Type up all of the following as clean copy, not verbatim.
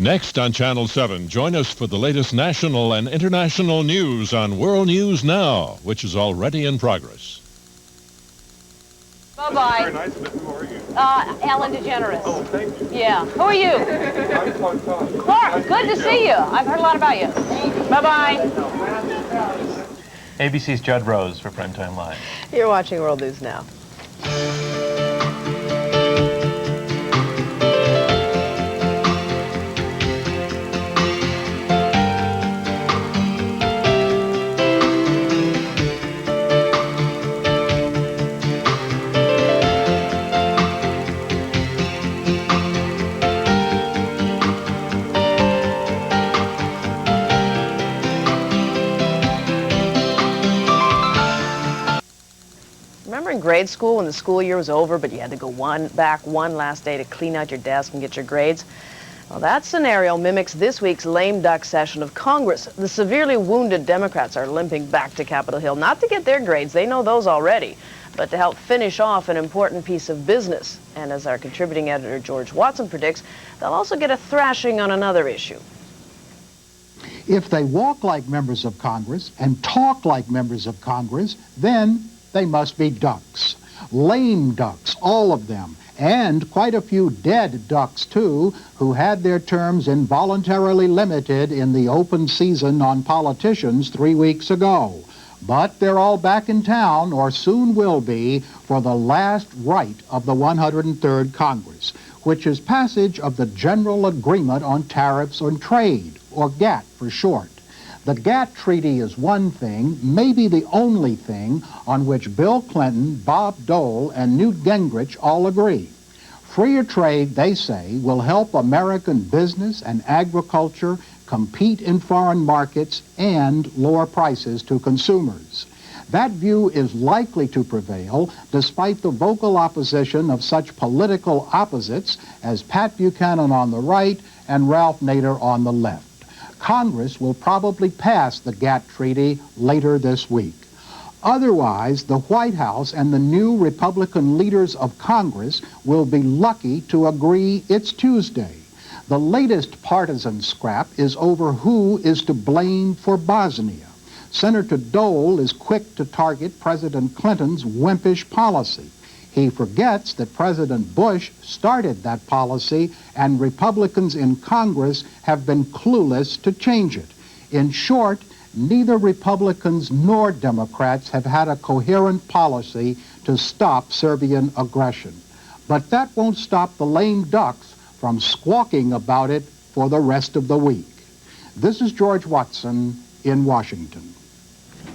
Next on Channel 7, join us for the latest national and international news on World News Now, which is already in progress. Bye-bye. Very nice, but who are you? Ellen DeGeneres. Oh, thank you. Yeah. Who are you? I'm Todd. Clark, good to see you. I've heard a lot about you. Bye-bye. ABC's Judd Rose for Primetime Live. You're watching World News Now. Remember in grade school when the school year was over, but you had to go back one last day to clean out your desk and get your grades? Well, that scenario mimics this week's lame duck session of Congress. The severely wounded Democrats are limping back to Capitol Hill, not to get their grades, they know those already, but to help finish off an important piece of business. And as our contributing editor George Watson predicts, they'll also get a thrashing on another issue. If they walk like members of Congress and talk like members of Congress, then they must be ducks. Lame ducks, all of them, and quite a few dead ducks, too, who had their terms involuntarily limited in the open season on politicians 3 weeks ago. But they're all back in town, or soon will be, for the last rite of the 103rd Congress, which is passage of the General Agreement on Tariffs on Trade, or GATT for short. The GATT Treaty is one thing, maybe the only thing, on which Bill Clinton, Bob Dole, and Newt Gingrich all agree. Freer trade, they say, will help American business and agriculture compete in foreign markets and lower prices to consumers. That view is likely to prevail despite the vocal opposition of such political opposites as Pat Buchanan on the right and Ralph Nader on the left. Congress will probably pass the GATT Treaty later this week. Otherwise, the White House and the new Republican leaders of Congress will be lucky to agree it's Tuesday. The latest partisan scrap is over who is to blame for Bosnia. Senator Dole is quick to target President Clinton's wimpish policy. He forgets that President Bush started that policy and Republicans in Congress have been clueless to change it. In short, neither Republicans nor Democrats have had a coherent policy to stop Serbian aggression. But that won't stop the lame ducks from squawking about it for the rest of the week. This is George Watson in Washington.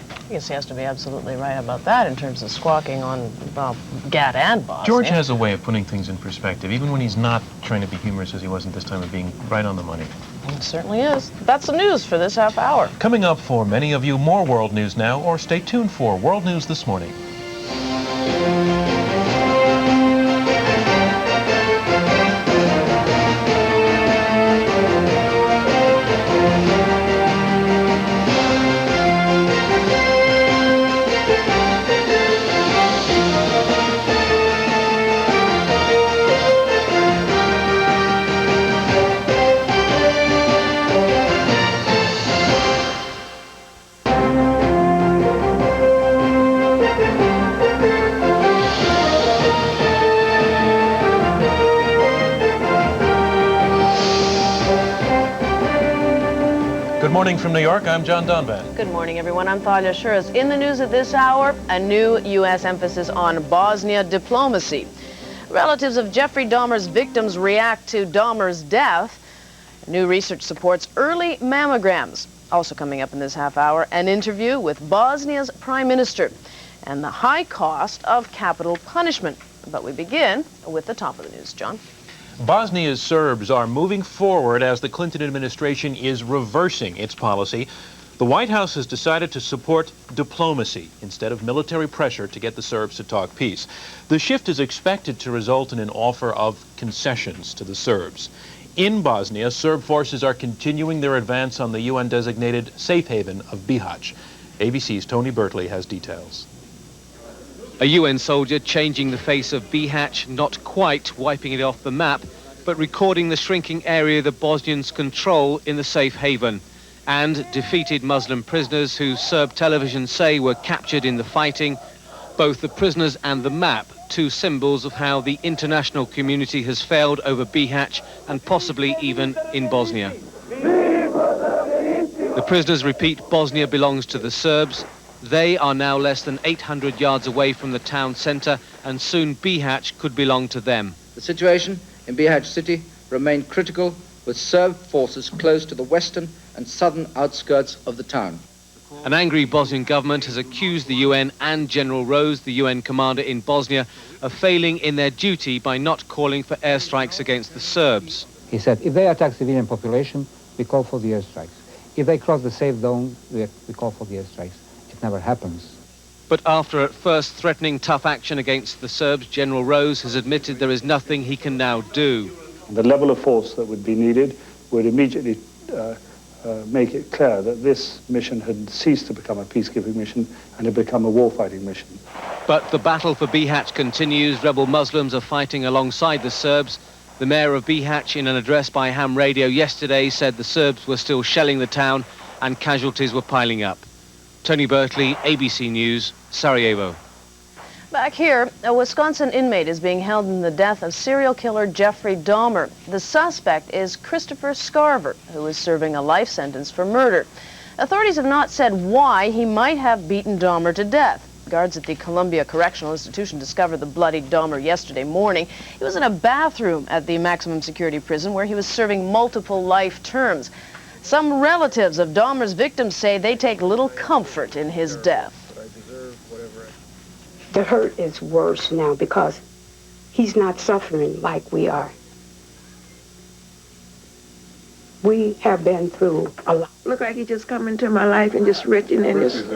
I guess he has to be absolutely right about that in terms of squawking on, well, GATT and Bosnia. George has a way of putting things in perspective, even when he's not trying to be humorous as he wasn't this time, of being right on the money. It certainly is. That's the news for this half hour. Coming up for many of you, more World News Now, or stay tuned for World News This Morning. Good morning from New York, I'm John DonVan. Good morning, everyone. I'm Thalia Assuras. In the news at this hour, a new U.S. emphasis on Bosnia diplomacy. Relatives of Jeffrey Dahmer's victims react to Dahmer's death. New research supports early mammograms. Also coming up in this half hour, an interview with Bosnia's Prime Minister and the high cost of capital punishment. But we begin with the top of the news. John? Bosnia's Serbs are moving forward as the Clinton administration is reversing its policy. The White House has decided to support diplomacy instead of military pressure to get the Serbs to talk peace. The shift is expected to result in an offer of concessions to the Serbs. In Bosnia, Serb forces are continuing their advance on the UN-designated safe haven of Bihać. ABC's Tony Bertley has details. A UN soldier changing the face of Bihać, not quite wiping it off the map, but recording the shrinking area the Bosnians control in the safe haven, and defeated Muslim prisoners who Serb television say were captured in the fighting. Both the prisoners and the map, two symbols of how the international community has failed over Bihać and possibly even in Bosnia. The prisoners repeat Bosnia belongs to the Serbs. They are now less than 800 yards away from the town centre, and soon Bihać could belong to them. The situation in Bihać city remained critical, with Serb forces close to the western and southern outskirts of the town. An angry Bosnian government has accused the UN and General Rose, the UN commander in Bosnia, of failing in their duty by not calling for airstrikes against the Serbs. He said, if they attack civilian population, we call for the airstrikes. If they cross the safe zone, we call for the airstrikes. It never happens. But after at first threatening tough action against the Serbs, General Rose has admitted there is nothing he can now do. The level of force that would be needed would immediately make it clear that this mission had ceased to become a peacekeeping mission and had become a warfighting mission. But the battle for Bihać continues. Rebel Muslims are fighting alongside the Serbs. The mayor of Bihać, in an address by ham radio yesterday, said the Serbs were still shelling the town and casualties were piling up. Tony Bertley, ABC News, Sarajevo. Back here, a Wisconsin inmate is being held in the death of serial killer Jeffrey Dahmer. The suspect is Christopher Scarver, who is serving a life sentence for murder. Authorities have not said why he might have beaten Dahmer to death. Guards at the Columbia Correctional Institution discovered the bloodied Dahmer yesterday morning. He was in a bathroom at the maximum security prison where he was serving multiple life terms. Some relatives of Dahmer's victims say they take little comfort in his death. The hurt is worse now because he's not suffering like we are. We have been through a lot. Look like he just come into my life and just reaching and just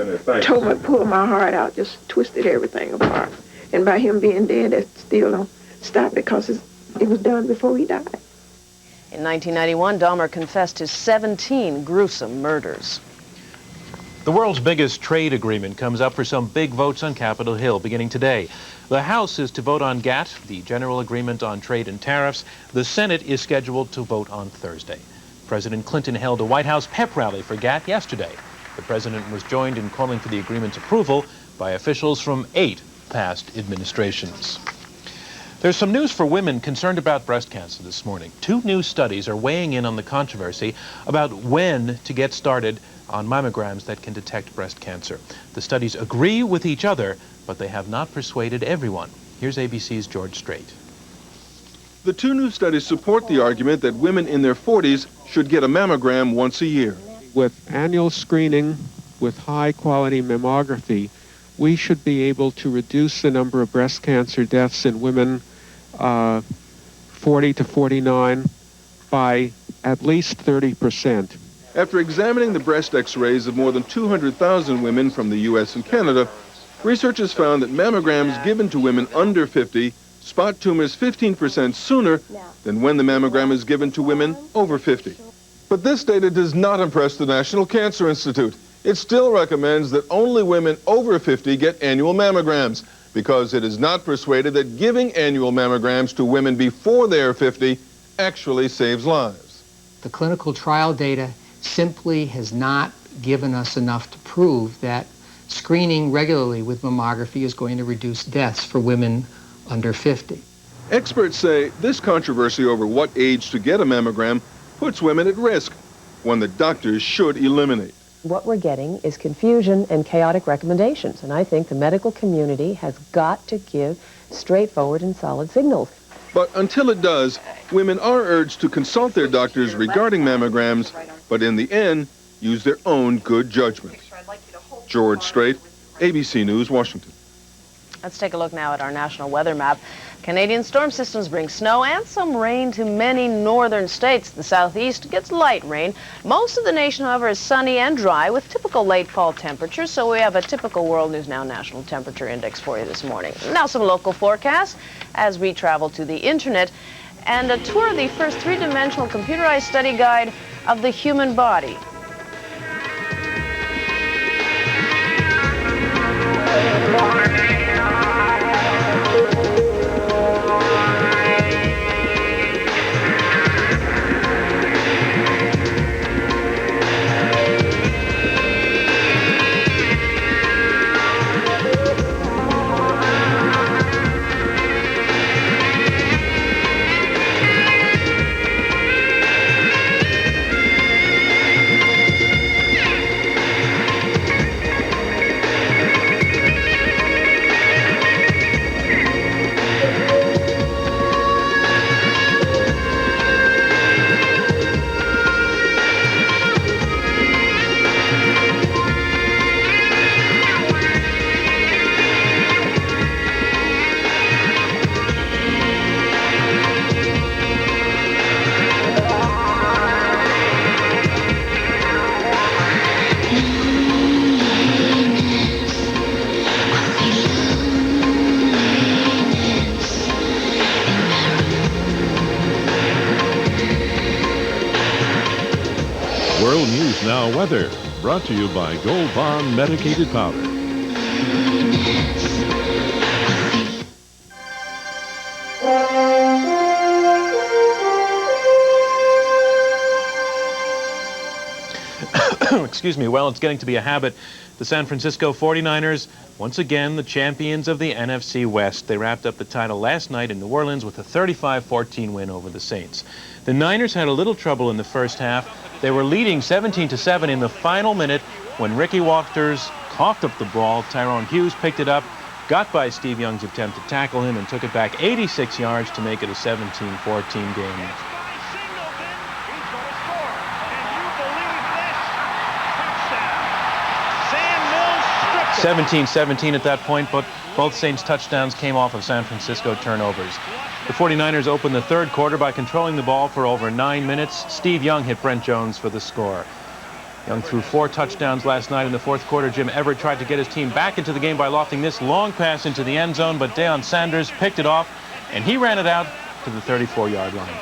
pulled my heart out, just twisted everything apart. And by him being dead, that still don't stop because it was done before he died. In 1991, Dahmer confessed to 17 gruesome murders. The world's biggest trade agreement comes up for some big votes on Capitol Hill beginning today. The House is to vote on GATT, the General Agreement on Trade and Tariffs. The Senate is scheduled to vote on Thursday. President Clinton held a White House pep rally for GATT yesterday. The president was joined in calling for the agreement's approval by officials from 8 past administrations. There's some news for women concerned about breast cancer this morning. 2 new studies are weighing in on the controversy about when to get started on mammograms that can detect breast cancer. The studies agree with each other, but they have not persuaded everyone. Here's ABC's George Strait. The 2 new studies support the argument that women in their 40s should get a mammogram once a year. With annual screening with high-quality mammography, we should be able to reduce the number of breast cancer deaths in women 40 to 49 by at least 30%. After examining the breast x-rays of more than 200,000 women from the U.S. and Canada, researchers found that mammograms given to women under 50 spot tumors 15% sooner than when the mammogram is given to women over 50. But this data does not impress the National Cancer Institute. It still recommends that only women over 50 get annual mammograms because it is not persuaded that giving annual mammograms to women before they are 50 actually saves lives. The clinical trial data simply has not given us enough to prove that screening regularly with mammography is going to reduce deaths for women under 50. Experts say this controversy over what age to get a mammogram puts women at risk, one that doctors should eliminate. What we're getting is confusion and chaotic recommendations, and I think the medical community has got to give straightforward and solid signals. But until it does, women are urged to consult their doctors regarding mammograms, but in the end, use their own good judgment. George Strait, ABC News, Washington. Let's take a look now at our national weather map. Canadian storm systems bring snow and some rain to many northern states. The southeast gets light rain. Most of the nation, however, is sunny and dry with typical late fall temperatures. So we have a typical World News Now national temperature index for you this morning. Now some local forecasts as we travel to the internet and a tour of the first 3-dimensional computerized study guide of the human body. World News Now weather, brought to you by Gold Bond Medicated Powder. Excuse me. Well, it's getting to be a habit. The San Francisco 49ers, once again, the champions of the NFC West. They wrapped up the title last night in New Orleans with a 35-14 win over the Saints. The Niners had a little trouble in the first half. They were leading 17-7 in the final minute when Ricky Wachters coughed up the ball. Tyrone Hughes picked it up, got by Steve Young's attempt to tackle him, and took it back 86 yards to make it a 17-14 game. 17-17 at that point, but both Saints touchdowns came off of San Francisco turnovers. The 49ers opened the third quarter by controlling the ball for over 9 minutes. Steve Young hit Brent Jones for the score. Young threw 4 touchdowns last night in the fourth quarter. Jim Everett tried to get his team back into the game by lofting this long pass into the end zone, but Deion Sanders picked it off, and he ran it out to the 34-yard line.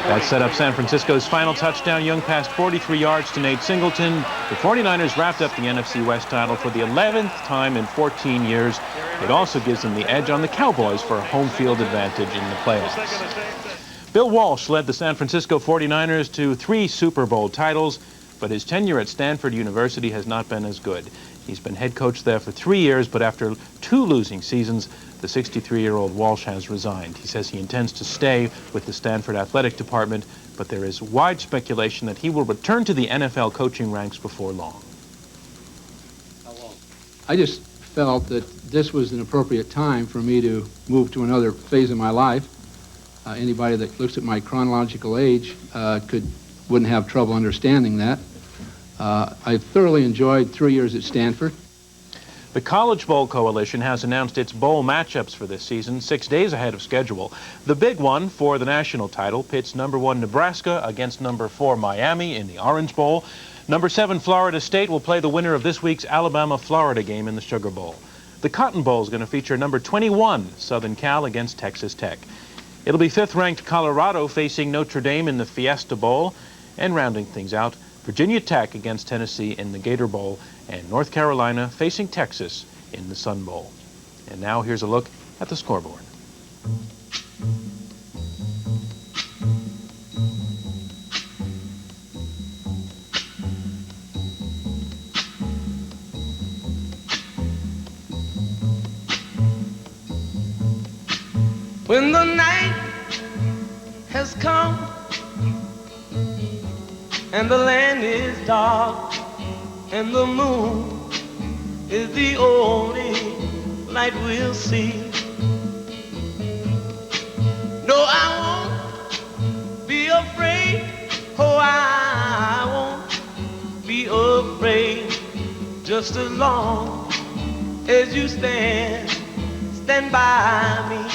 That set up San Francisco's final touchdown. Young passed 43 yards to Nate Singleton. The 49ers wrapped up the NFC West title for the 11th time in 14 years. It also gives them the edge on the Cowboys for a home field advantage in the playoffs. Bill Walsh led the San Francisco 49ers to 3 Super Bowl titles, but his tenure at Stanford University has not been as good. He's been head coach there for 3 years, but after 2 losing seasons, the 63-year-old Walsh has resigned. He says he intends to stay with the Stanford Athletic Department, but there is wide speculation that he will return to the NFL coaching ranks before long. I just felt that this was an appropriate time for me to move to another phase of my life. Anybody that looks at my chronological age wouldn't have trouble understanding that. I thoroughly enjoyed 3 years at Stanford. The College Bowl Coalition has announced its bowl matchups for this season 6 days ahead of schedule. The big one for the national title pits #1 Nebraska against #4 Miami in the Orange Bowl. #7 Florida State will play the winner of this week's Alabama-Florida game in the Sugar Bowl. The Cotton Bowl is going to feature #21 Southern Cal against Texas Tech. It'll be 5th-ranked Colorado facing Notre Dame in the Fiesta Bowl, and rounding things out, Virginia Tech against Tennessee in the Gator Bowl, and North Carolina facing Texas in the Sun Bowl. And now here's a look at the scoreboard. When the night has come and the land is dark and the moon is the only light we'll see. No, I won't be afraid. Oh, I won't be afraid. Just as long as you stand by me.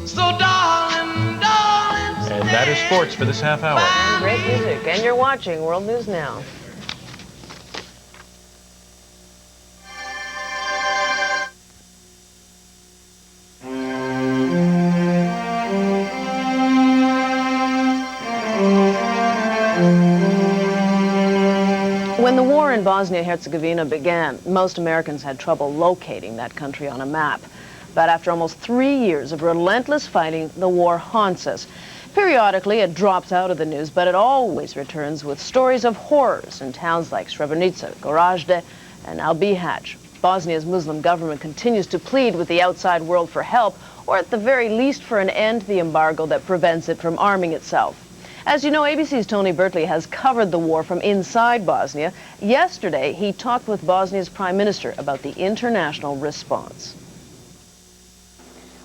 So darling, darling, and that is sports for this half hour. And great music. And you're watching World News Now. When the war in Bosnia-Herzegovina began, most Americans had trouble locating that country on a map. But after almost 3 years of relentless fighting, the war haunts us. Periodically, it drops out of the news, but it always returns with stories of horrors in towns like Srebrenica, Gorazde, and now Bihać. Bosnia's Muslim government continues to plead with the outside world for help, or at the very least for an end to the embargo that prevents it from arming itself. As you know, ABC's Tony Bertley has covered the war from inside Bosnia. Yesterday, he talked with Bosnia's Prime Minister about the international response.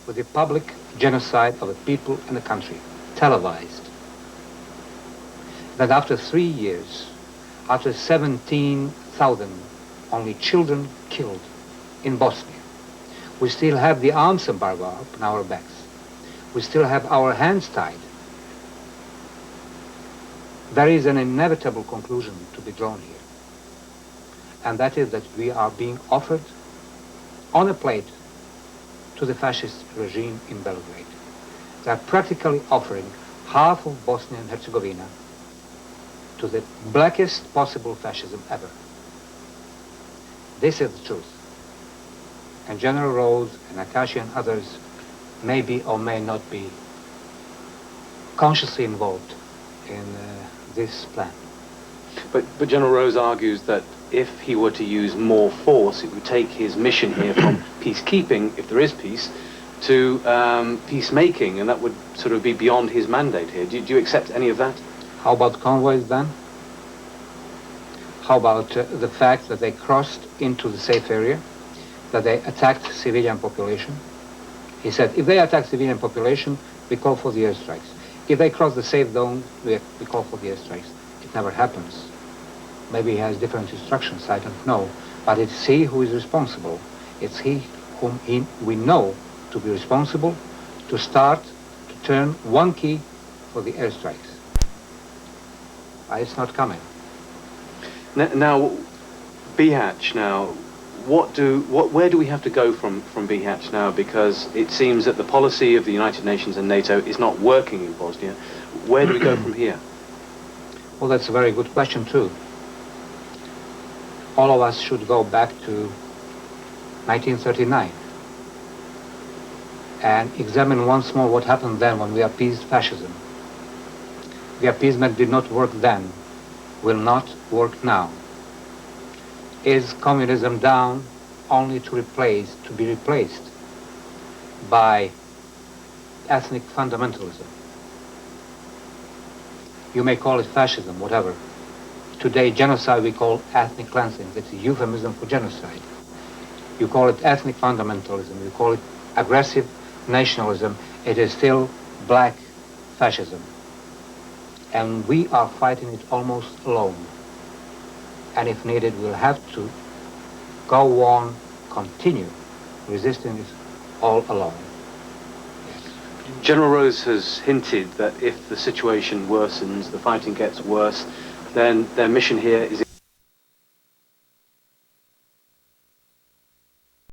With the public genocide of the people and the country, televised, that after 3 years, after 17,000 only children killed in Bosnia, we still have the arms embargo up on our backs. We still have our hands tied. There is an inevitable conclusion to be drawn here, and that is that we are being offered on a plate to the fascist regime in Belgrade. They are practically offering half of Bosnia and Herzegovina to the blackest possible fascism ever. This is the truth. And General Rose and Akashi and others may be or may not be consciously involved in this plan. But General Rose argues that if he were to use more force, it would take his mission here from peacekeeping, if there is peace, to peacemaking, and that would sort of be beyond his mandate here. Do you accept any of that? How about convoys then? How about the fact that they crossed into the safe area, that they attacked civilian population? He said, if they attack civilian population, we call for the airstrikes. If they cross the safe zone, we call for the airstrikes. It never happens. Maybe he has different instructions, I don't know. But it's he who is responsible. It's he whom we know to be responsible to start to turn one key for the airstrikes. It's not coming. Now, Bihać now, where do we have to go from Bihać now? Because it seems that the policy of the United Nations and NATO is not working in Bosnia. Where do we go from here? Well, that's a very good question too. All of us should go back to 1939 and examine once more what happened then when we appeased fascism. The appeasement did not work then, will not work now. Is communism down only to be replaced by ethnic fundamentalism? You may call it fascism, whatever. Today, genocide we call ethnic cleansing. It's a euphemism for genocide. You call it ethnic fundamentalism, you call it aggressive nationalism. It is still black fascism. And we are fighting it almost alone. And if needed, we'll have to go on, continue resisting it all alone. General Rose has hinted that if the situation worsens, the fighting gets worse, then their mission here is